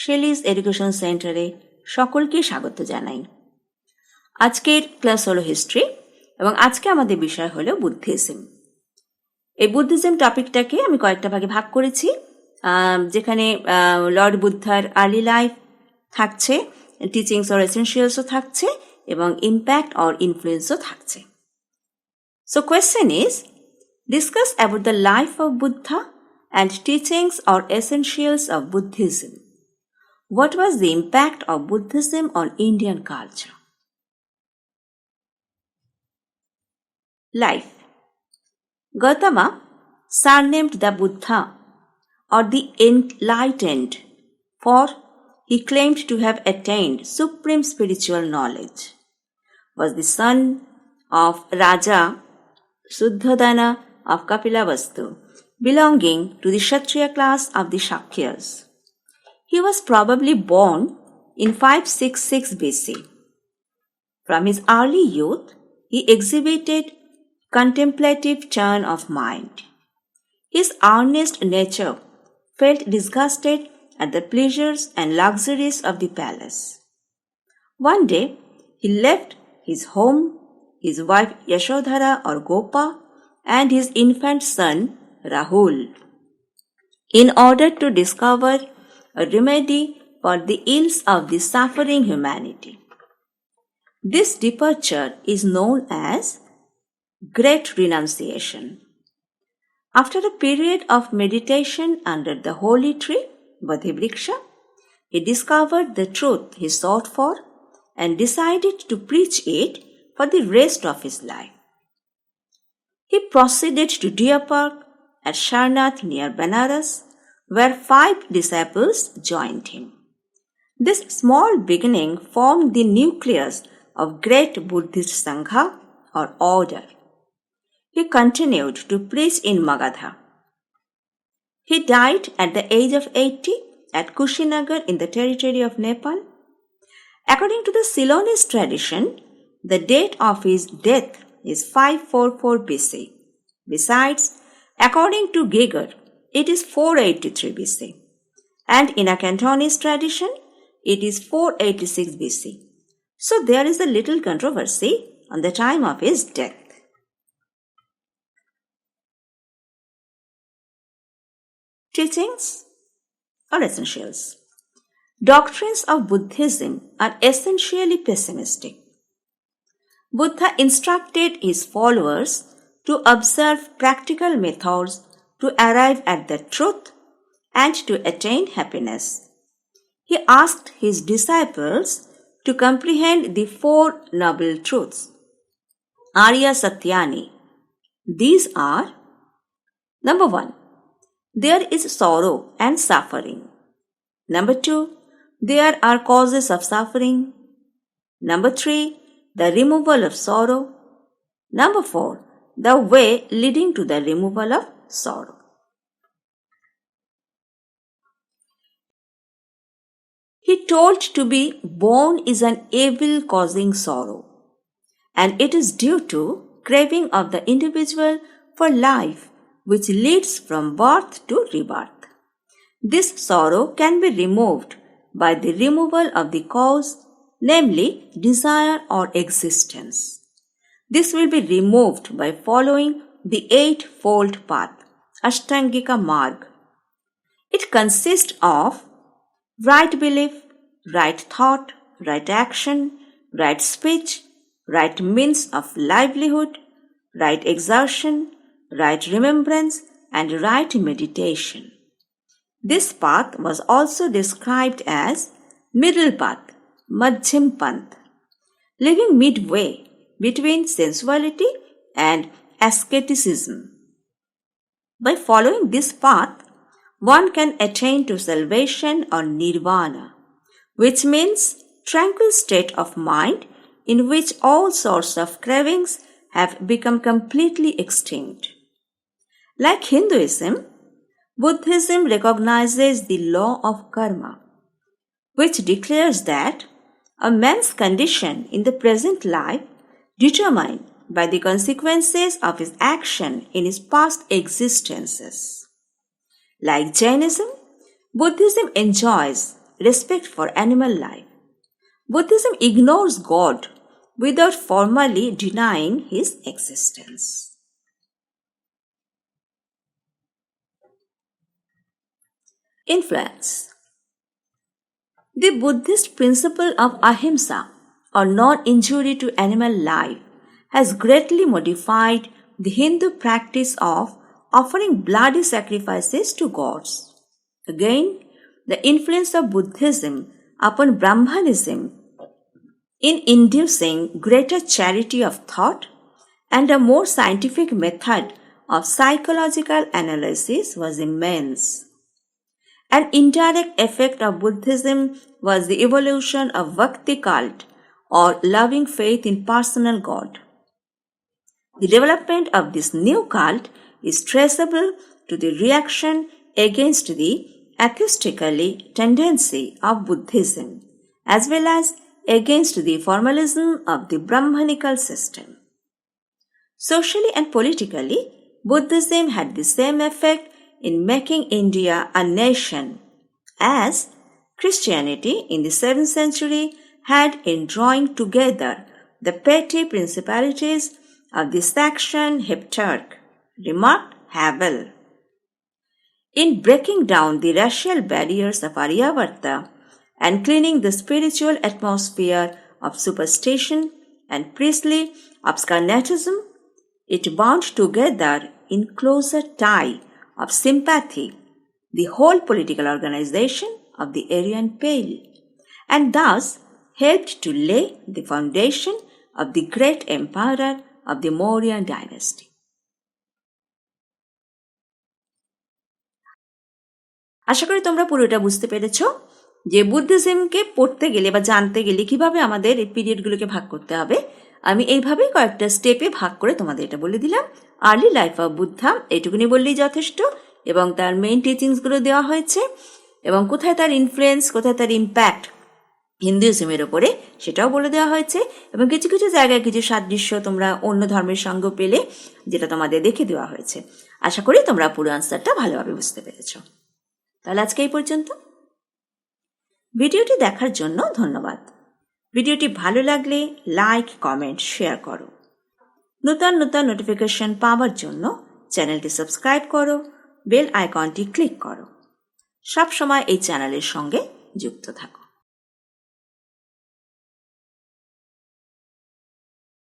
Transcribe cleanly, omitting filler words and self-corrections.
শেলিজ education সেন্টারে সকলকে স্বাগত জানাই। আজকের ক্লাস হলো হিস্ট্রি এবং আজকে আমাদের বিষয় হলো বুদ্ধিজম। এই বুদ্ধিজম টপিকটাকে আমি কয়েকটা ভাগে ভাগ করেছি, যেখানে লর্ড বুদ্ধার আর্লি লাইফ থাকছে, টিচিংস অর এসেনশিয়ালসও থাকছে এবং ইম্প্যাক্ট অর ইনফ্লুয়েন্সও থাকছে। So question is, discuss about the life of Buddha and teachings or essentials of Buddhism. What was the impact of Buddhism on Indian culture? Life. Gautama, surnamed the Buddha or the Enlightened, for he claimed to have attained supreme spiritual knowledge, was the son of Raja Suddhodana of Kapilavastu, belonging to the Kshatriya class of the Shakyas. He was probably born in 566 BC. From his early youth, he exhibited contemplative turn of mind. His earnest nature felt disgusted at the pleasures and luxuries of the palace. One day, he left his home, his wife Yashodhara or Gopa, and his infant son Rahul, in order to discover a remedy for the ills of the suffering humanity. This departure is known as Great Renunciation. After a period of meditation under the holy tree, Bodhivriksha, he discovered the truth he sought for and decided to preach it for the rest of his life. He proceeded to Deer Park at Sarnath near Banaras, where 5 disciples joined him. This small beginning formed the nucleus of great Buddhist Sangha or order. He continued to preach in Magadha. He died at the age of 80 at Kushinagar in the territory of Nepal. According to the Ceylonese tradition, the date of his death is 544 BC. Besides, according to Giger, it is 483 BC. And in a Cantonese tradition, it is 486 BC. So there is a little controversy on the time of his death. Teachings or essentials. Doctrines of Buddhism are essentially pessimistic. Buddha instructed his followers to observe practical methods to arrive at the truth and to attain happiness. He asked his disciples to comprehend the 4 noble truths, Arya Satyani. These are: number 1, there is sorrow and suffering. Number 2, there are causes of suffering. Number 3, the removal of sorrow. Number 4, the way leading to the removal of sorrow. He told to be born is an evil causing sorrow, and it is due to craving of the individual for life which leads from birth to rebirth. This sorrow can be removed by the removal of the cause, namely desire or existence. This will be removed by following the 8-fold path, Ashtangika Marg. It consists of right belief, right thought, right action, right speech, right means of livelihood, right exertion, right remembrance, and right meditation. This path was also described as middle path, Madhyam Panth, living midway between sensuality and asceticism. By following this path, one can attain to salvation or nirvana, which means tranquil state of mind in which all sorts of cravings have become completely extinct. Like Hinduism, Buddhism recognizes the law of karma, which declares that a man's condition in the present life determined by the consequences of his action in his past existences. Like Jainism, Buddhism enjoys respect for animal life. Buddhism ignores God without formally denying his existence. Influence. The Buddhist principle of ahimsa, or non-injury to animal life, has greatly modified the Hindu practice of offering bloody sacrifices to gods. Again, the influence of Buddhism upon Brahmanism in inducing greater charity of thought and a more scientific method of psychological analysis was immense. An indirect effect of Buddhism was the evolution of Bhakti cult, or loving faith in personal God. The development of this new cult is traceable to the reaction against the atheistically tendency of Buddhism, as well as against the formalism of the Brahmanical system. Socially and politically, Buddhism had the same effect in making India a nation as Christianity in the 7th century had in drawing together the petty principalities of the Saxon Heptarch, remarked Havel. In breaking down the racial barriers of Aryavarta and cleaning the spiritual atmosphere of superstition and priestly obscurantism, it bound together in closer tie of sympathy the whole political organization of the Aryan Pale, and thus helped to lay the foundation of the great emperor of the Mauryan dynasty. আশা করি তোমরা পুরোটা বুঝতে পেরেছো যে বুদ্ধিজমকে পড়তে গেলে বা জানতে গেলে কিভাবে আমাদের এই পিরিয়ডগুলোকে ভাগ করতে হবে। আমি এইভাবেই কয়েকটা স্টেপে ভাগ করে তোমাদের এটা বলে দিলাম। আর্লি লাইফ অফ বুদ্ধা এইটুকুনি বললেই যথেষ্ট, এবং তার মেইন টিচিংসগুলো দেওয়া হয়েছে এবং কোথায় তার ইনফ্লুয়েন্স, কোথায় তার ইম্প্যাক্ট হিন্দুইজমের ওপরে সেটাও বলে দেওয়া হয়েছে, এবং কিছু কিছু জায়গায় কিছু সাদৃশ্য তোমরা অন্য ধর্মের সঙ্গে পেলে যেটা তোমাদের দেখে দেওয়া হয়েছে। আশা করি তোমরা পুরো আনসারটা ভালোভাবে বুঝতে পেরেছ। তাহলে আজকে এই পর্যন্ত। ভিডিওটি দেখার জন্য ধন্যবাদ। ভিডিওটি ভালো লাগলে লাইক, কমেন্ট, শেয়ার করো। নতুন নতুন নোটিফিকেশন পাওয়ার জন্য চ্যানেলটি সাবস্ক্রাইব করো, বেল আইকনটি ক্লিক করো। সব সময় এই চ্যানেলের সঙ্গে যুক্ত থাকো।